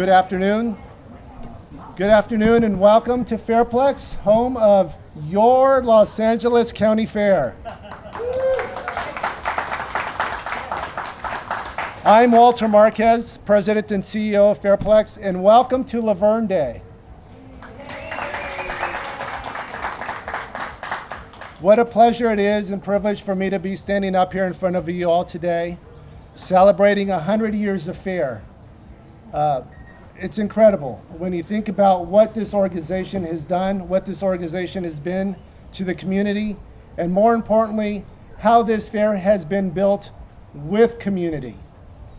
Good afternoon. Good afternoon and welcome to Fairplex, home of your Los Angeles County Fair. I'm Walter Marquez, President and CEO of Fairplex, and welcome to Verne Day. What a pleasure it is and privilege for me to be standing up here in front of you all today, celebrating 100 years of fair. It's incredible when you think about what this organization has done, what this organization has been to the community, and more importantly, how this fair has been built with community.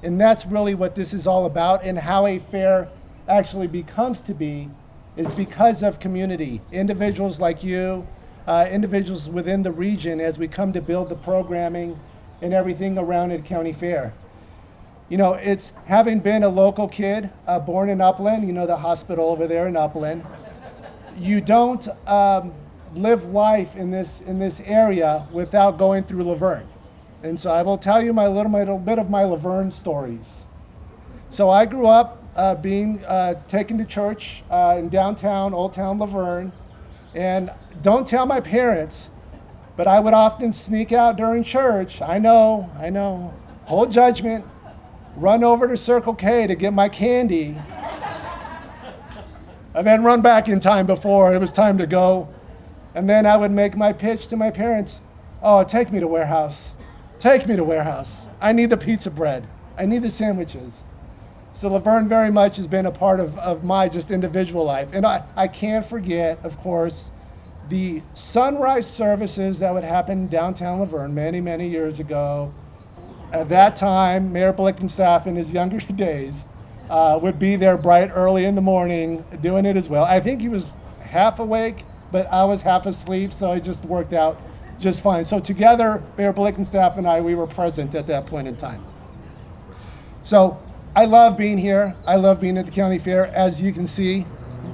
And that's really what this is all about, and how a fair actually becomes to be is because of community. Individuals like you, individuals within the region as we come to build the programming and everything around a county fair. You know, it's having been a local kid, born in Upland, you know, the hospital over there in Upland, you don't live life in this area without going through Laverne. And so I will tell you my little bit of my Laverne stories. So I grew up being taken to church in downtown, Old Town Laverne, and don't tell my parents, but I would often sneak out during church. I know, hold judgment. Run over to Circle K to get my candy, and then run back in time before it was time to go. And then I would make my pitch to my parents. Oh, take me to warehouse. Take me to warehouse. I need the pizza bread. I need the sandwiches. So Laverne very much has been a part of my just individual life. And I can't forget, of course, the sunrise services that would happen downtown Laverne many, many years ago. At that time, Mayor Blickenstaff in his younger days would be there bright early in the morning doing it as well. I think he was half awake, but I was half asleep, so it just worked out just fine. So together, Mayor Blickenstaff and I, we were present at that point in time. So I love being here. I love being at the county fair. As you can see,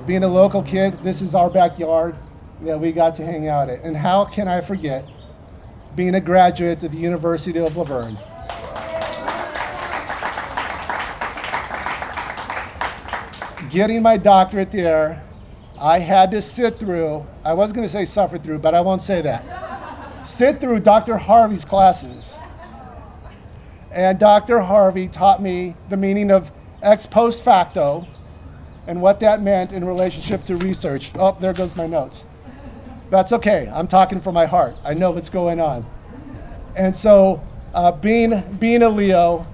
being a local kid, this is our backyard that we got to hang out at. And how can I forget being a graduate of the University of Laverne? Getting my doctorate there, I had to sit through, I was going to say suffer through, but I won't say that. Sit through Dr. Harvey's classes. And Dr. Harvey taught me the meaning of ex post facto and what that meant in relationship to research. Oh, there goes my notes. That's okay, I'm talking from my heart. I know what's going on. And so being a Leo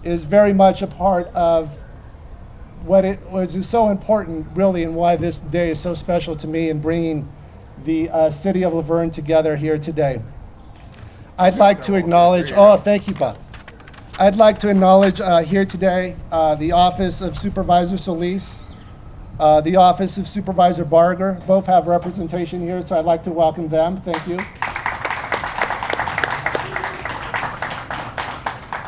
is very much a part of what it was so important, really, and why this day is so special to me in bringing the city of Laverne together here today. I'd like to acknowledge, thank you, Bob. I'd like to acknowledge here today the Office of Supervisor Solis, the Office of Supervisor Barger. Both have representation here, so I'd like to welcome them. Thank you.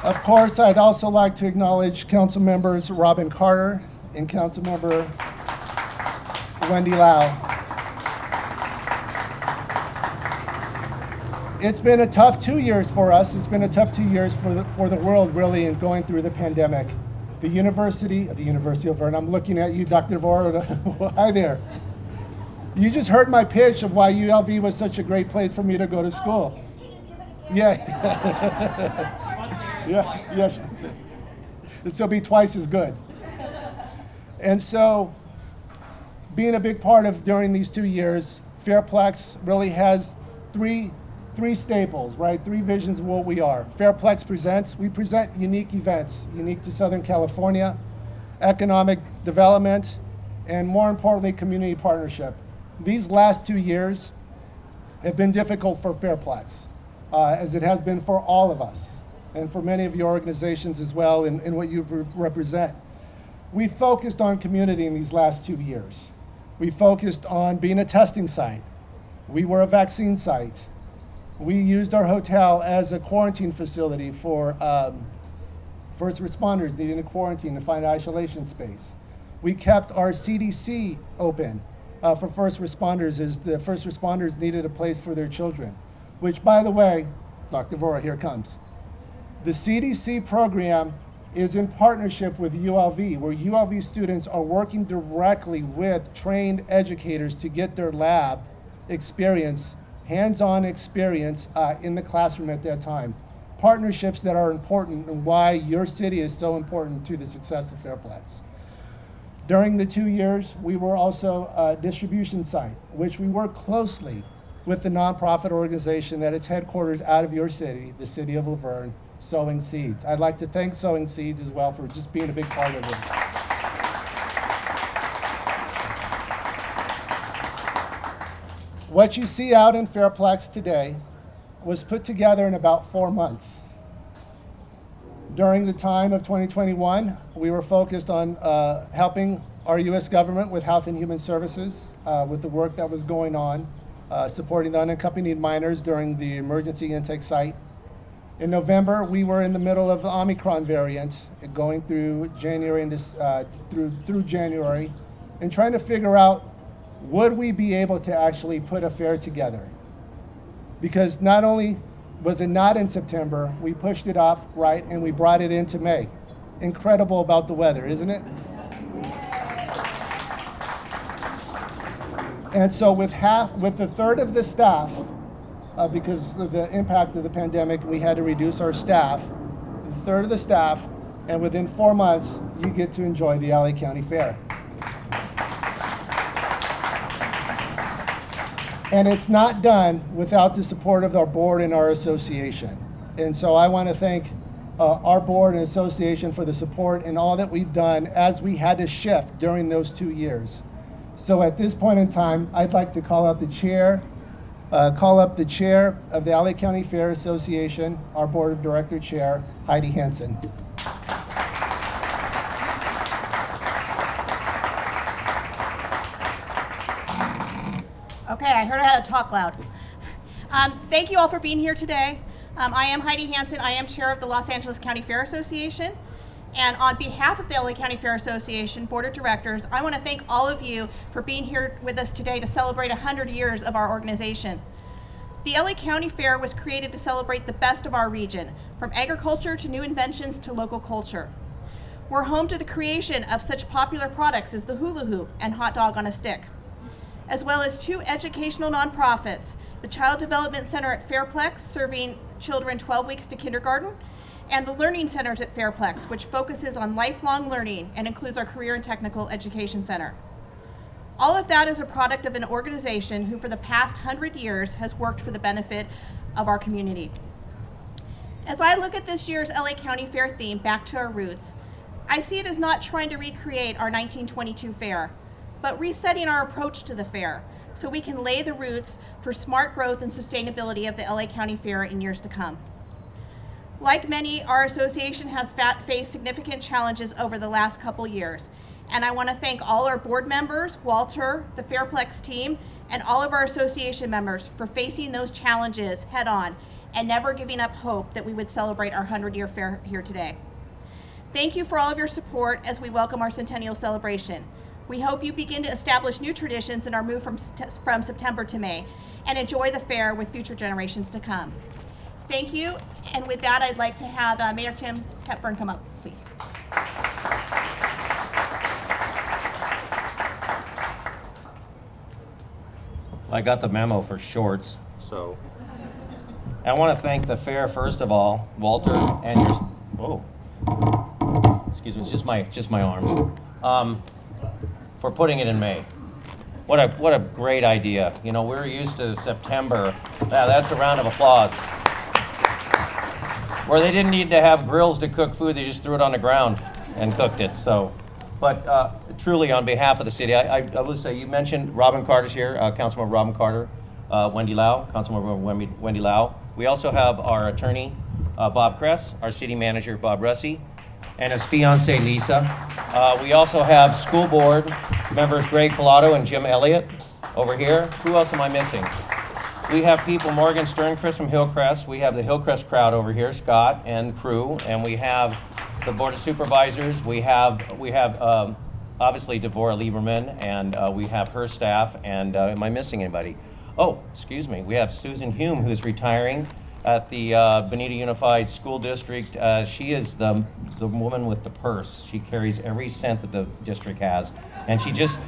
Of course, I'd also like to acknowledge Council Members Robin Carter and Council Member Wendy Lau. It's been a tough 2 years for us. It's been a tough 2 years for the world, really, in going through the pandemic. The University of Verne, I'm looking at you, Dr. Vore. Hi there. You just heard my pitch of why ULV was such a great place for me to go to school. Yeah. Yeah. This will be twice as good. And so, being a big part of during these 2 years, Fairplex really has three staples, right? Three visions of what we are. Fairplex presents. We present unique events, unique to Southern California, economic development, and more importantly, community partnership. These last 2 years have been difficult for Fairplex, as it has been for all of us, and for many of your organizations as well in what you represent. We focused on community in these last 2 years. We focused on being a testing site. We were a vaccine site. We used our hotel as a quarantine facility for first responders needing to quarantine and find isolation space. We kept our CDC open for first responders as the first responders needed a place for their children, which, by the way, Dr. Vora, here comes. The CDC program is in partnership with ULV, where ULV students are working directly with trained educators to get their lab experience, hands-on experience in the classroom at that time. Partnerships that are important and why your city is so important to the success of Fairplex. During the 2 years, we were also a distribution site, which we work closely with the nonprofit organization that is headquarters out of your city, the city of Laverne, Sowing Seeds. I'd like to thank Sowing Seeds as well for just being a big part of this. What you see out in Fairplex today was put together in about 4 months. During the time of 2021, we were focused on helping our U.S. government with health and human services, with the work that was going on, supporting the unaccompanied minors during the emergency intake site. In November, we were in the middle of the Omicron variant, going through January and through January, and trying to figure out, would we be able to actually put a fair together? Because not only was it not in September, we pushed it up, right, and we brought it into May. Incredible about the weather, isn't it? And so with a third of the staff, because of the impact of the pandemic, we had to reduce our staff, a third of the staff, and within 4 months, you get to enjoy the LA County Fair. And it's not done without the support of our board and our association. And so I want to thank our board and association for the support and all that we've done as we had to shift during those 2 years. So at this point in time, I'd like to call up the chair of the LA County Fair Association, our board of director chair, Heidi Hansen. Okay, I heard I had to talk loud. Thank you all for being here today. I am Heidi Hansen. I am chair of the Los Angeles County Fair Association. And on behalf of the LA County Fair Association Board of Directors, I want to thank all of you for being here with us today to celebrate 100 years of our organization. The LA County Fair was created to celebrate the best of our region, from agriculture to new inventions to local culture. We're home to the creation of such popular products as the hula hoop and hot dog on a stick, as well as 2 educational nonprofits, the Child Development Center at Fairplex, serving children 12 weeks to kindergarten, and the Learning Centers at Fairplex, which focuses on lifelong learning and includes our Career and Technical Education Center. All of that is a product of an organization who for the past 100 years has worked for the benefit of our community. As I look at this year's LA County Fair theme, Back to Our Roots, I see it as not trying to recreate our 1922 fair, but resetting our approach to the fair so we can lay the roots for smart growth and sustainability of the LA County Fair in years to come. Like many, our association has faced significant challenges over the last couple years, and I want to thank all our board members, Walter, the Fairplex team, and all of our association members for facing those challenges head on and never giving up hope that we would celebrate our 100-year fair here today. Thank you for all of your support as we welcome our centennial celebration. We hope you begin to establish new traditions in our move from September to May and enjoy the fair with future generations to come. Thank you, and with that, I'd like to have Mayor Tim Hepburn come up, please. I got the memo for shorts, so I want to thank the fair first of all, Walter, and your excuse me, it's just my arms, for putting it in May. What a great idea. You know, we're used to September. That's a round of applause. Where they didn't need to have grills to cook food, they just threw it on the ground and cooked it. So, but truly on behalf of the city, I would say, you mentioned Robin Carter's here, Councilmember Robin Carter, Wendy Lau, Councilmember Wendy Lau. We also have our attorney, Bob Kress, our city manager, Bob Russi, and his fiancee, Lisa. We also have school board members, Greg Pilato and Jim Elliott over here. Who else am I missing? We have people, Morgan Sternquist from Hillcrest. We have the Hillcrest crowd over here, Scott and crew, and we have the Board of Supervisors. We have obviously Devorah Lieberman, and we have her staff, and am I missing anybody? Oh, excuse me, we have Susan Hume, who's retiring, at the Bonita Unified School District. She is the woman with the purse. She carries every cent that the district has, and she just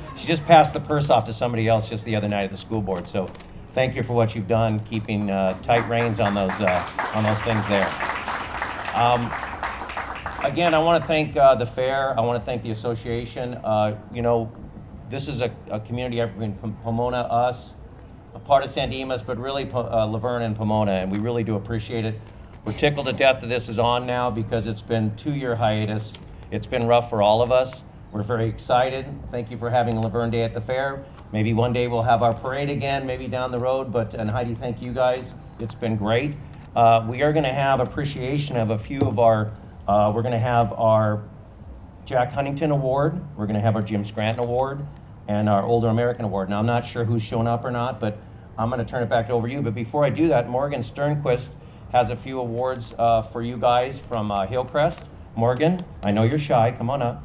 passed the purse off to somebody else just the other night at the school board. So thank you for what you've done, keeping tight reins on those things there. Again, I want to thank the fair. I want to thank the association. You know, this is a community effort in Pomona, us, a part of San Dimas, but really Laverne and Pomona, and we really do appreciate it. We're tickled to death that this is on now because it's been a 2-year hiatus. It's been rough for all of us. We're very excited. Thank you for having Laverne Day at the fair. Maybe one day we'll have our parade again, maybe down the road, and Heidi, thank you guys. It's been great. We are gonna have appreciation of a few of our, we're gonna have our Jack Huntington Award, we're gonna have our Jim Scranton Award, and our Older American Award. Now, I'm not sure who's shown up or not, but I'm gonna turn it back over to you. But before I do that, Morgan Sternquist has a few awards for you guys from Hillcrest. Morgan, I know you're shy, come on up.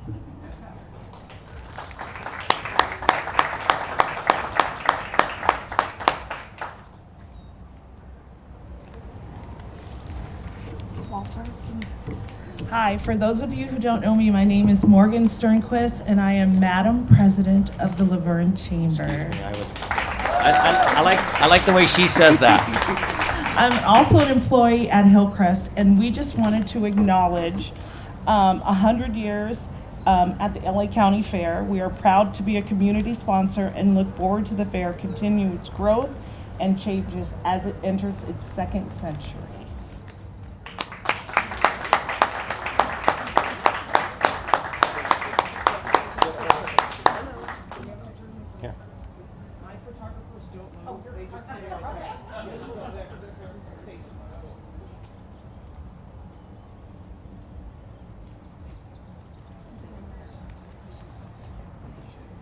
Hi, for those of you who don't know me, my name is Morgan Sternquist, and I am Madam President of the Laverne Chamber. I like the way she says that. I'm also an employee at Hillcrest, and we just wanted to acknowledge 100 years at the LA County Fair. We are proud to be a community sponsor and look forward to the fair continue its growth and changes as it enters its 2nd century.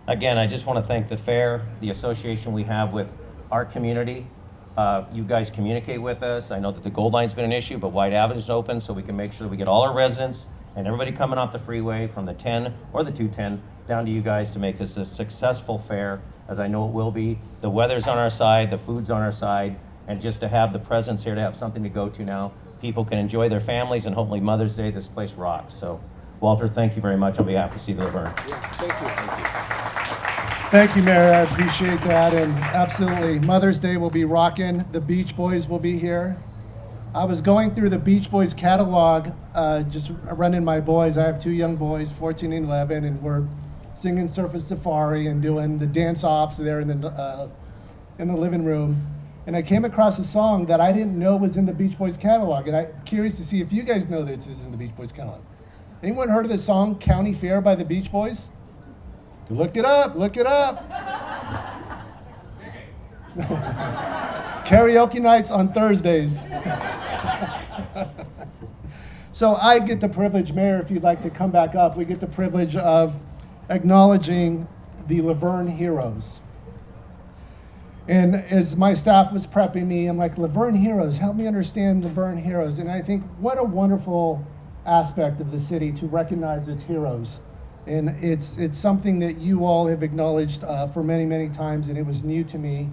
Again, I just want to thank the fair, the association we have with our community. You guys communicate with us. I know that the Gold Line's been an issue, but White Avenue's open, so we can make sure that we get all our residents and everybody coming off the freeway from the 10 or the 210 down to you guys to make this a successful fair, as I know it will be. The weather's on our side, the food's on our side, and just to have the presence here, to have something to go to now, people can enjoy their families, and hopefully Mother's Day, this place rocks. So, Walter, thank you very much on behalf of City of Laverne. Yeah, thank you. Thank you, Mayor. I appreciate that. And absolutely, Mother's Day will be rocking. The Beach Boys will be here. I was going through the Beach Boys catalog, just running my boys. I have 2 young boys, 14 and 11, and we're singing Surface Safari and doing the dance-offs there in the living room. And I came across a song that I didn't know was in the Beach Boys catalog, and I'm curious to see if you guys know that this is in the Beach Boys catalog. Anyone heard of the song County Fair by the Beach Boys? Look it up, look it up. Karaoke nights on Thursdays. So I get the privilege, Mayor, if you'd like to come back up, we get the privilege of acknowledging the Laverne heroes. And as my staff was prepping me, I'm like, Laverne heroes, help me understand Laverne heroes. And I think what a wonderful aspect of the city to recognize its heroes. And it's something that you all have acknowledged for many, many times, and it was new to me.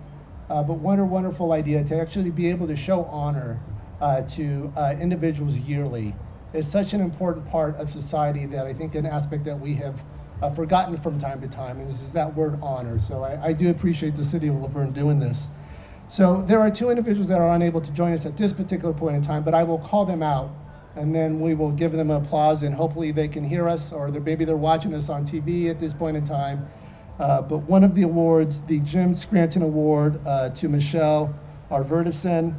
But what a wonderful idea to actually be able to show honor to individuals yearly is such an important part of society that I think an aspect that we have forgotten from time to time is that word honor. So I do appreciate the city of Laverne doing this. So there are 2 individuals that are unable to join us at this particular point in time, but I will call them out, and then we will give them applause, and hopefully they can hear us, or maybe they're watching us on TV at this point in time. But one of the awards, the Jim Scranton Award to Michelle Arvertison,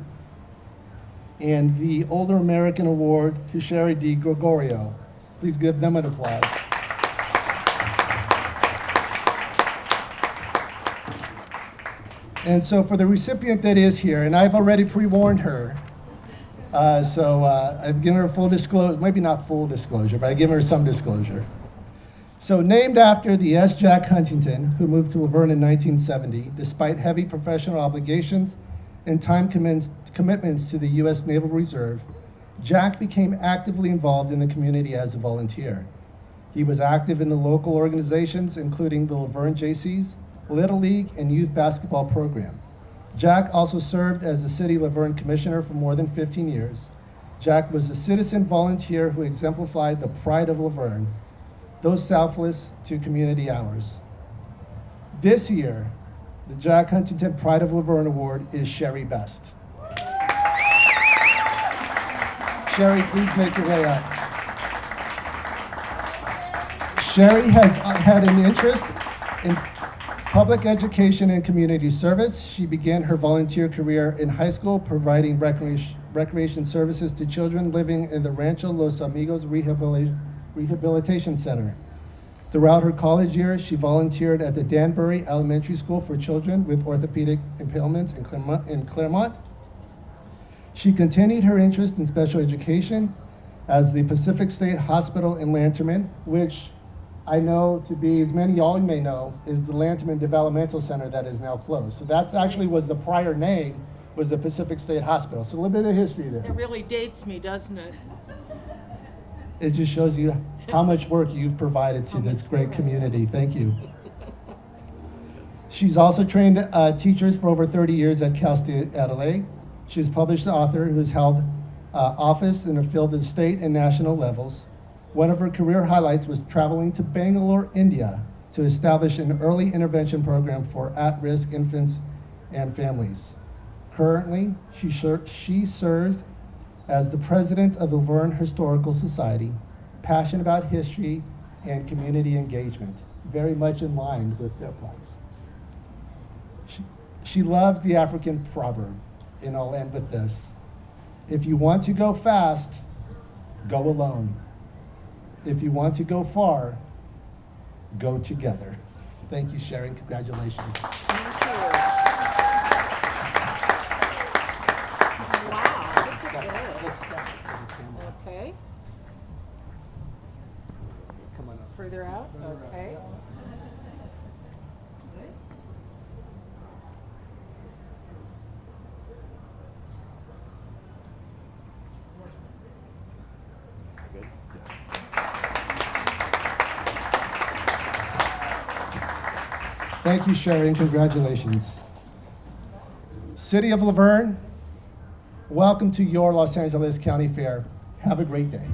and the Older American Award to Sherry D. Gregorio. Please give them an applause. And so for the recipient that is here, and I've already pre-warned her, so I've given her full disclosure, maybe not full disclosure, but I've given her some disclosure. So named after the S. Jack Huntington, who moved to Laverne in 1970, despite heavy professional obligations and time commitments to the U.S. Naval Reserve, Jack became actively involved in the community as a volunteer. He was active in the local organizations, including the Laverne Jaycees, Little League, and youth basketball program. Jack also served as the City of Laverne Commissioner for more than 15 years. Jack was a citizen volunteer who exemplified the pride of Laverne, those selfless to community hours. This year, the Jack Huntington Pride of Laverne Award is Sherry Best. Sherry, please make your way up. Sherry has had an interest in public education and community service. She began her volunteer career in high school providing recreation services to children living in the Rancho Los Amigos Rehabilitation Center. Throughout her college years, she volunteered at the Danbury Elementary School for children with orthopedic impairments in Claremont. She continued her interest in special education as the Pacific State Hospital in Lanterman, which I know to be, as many of y'all may know, is the Lanterman Developmental Center that is now closed. So that's actually was the prior name, was the Pacific State Hospital. So a little bit of history there. It really dates me, doesn't it? It just shows you how much work you've provided to this great community. Thank you. She's also trained teachers for over 30 years at Cal State Adelaide. She's a published author who has held office in the field of state and national levels. One of her career highlights was traveling to Bangalore, India, to establish an early intervention program for at-risk infants and families. Currently, she serves as the president of the Laverne Historical Society, passionate about history and community engagement, very much in line with their place. She loves the African proverb, and I'll end with this. If you want to go fast, go alone. If you want to go far, go together. Thank you, Sherry. Congratulations. Thank you. Wow, look at this. Okay. Come on up. Further out? Okay. Thank you, Sherry, and congratulations. City of Laverne, welcome to your Los Angeles County Fair. Have a great day.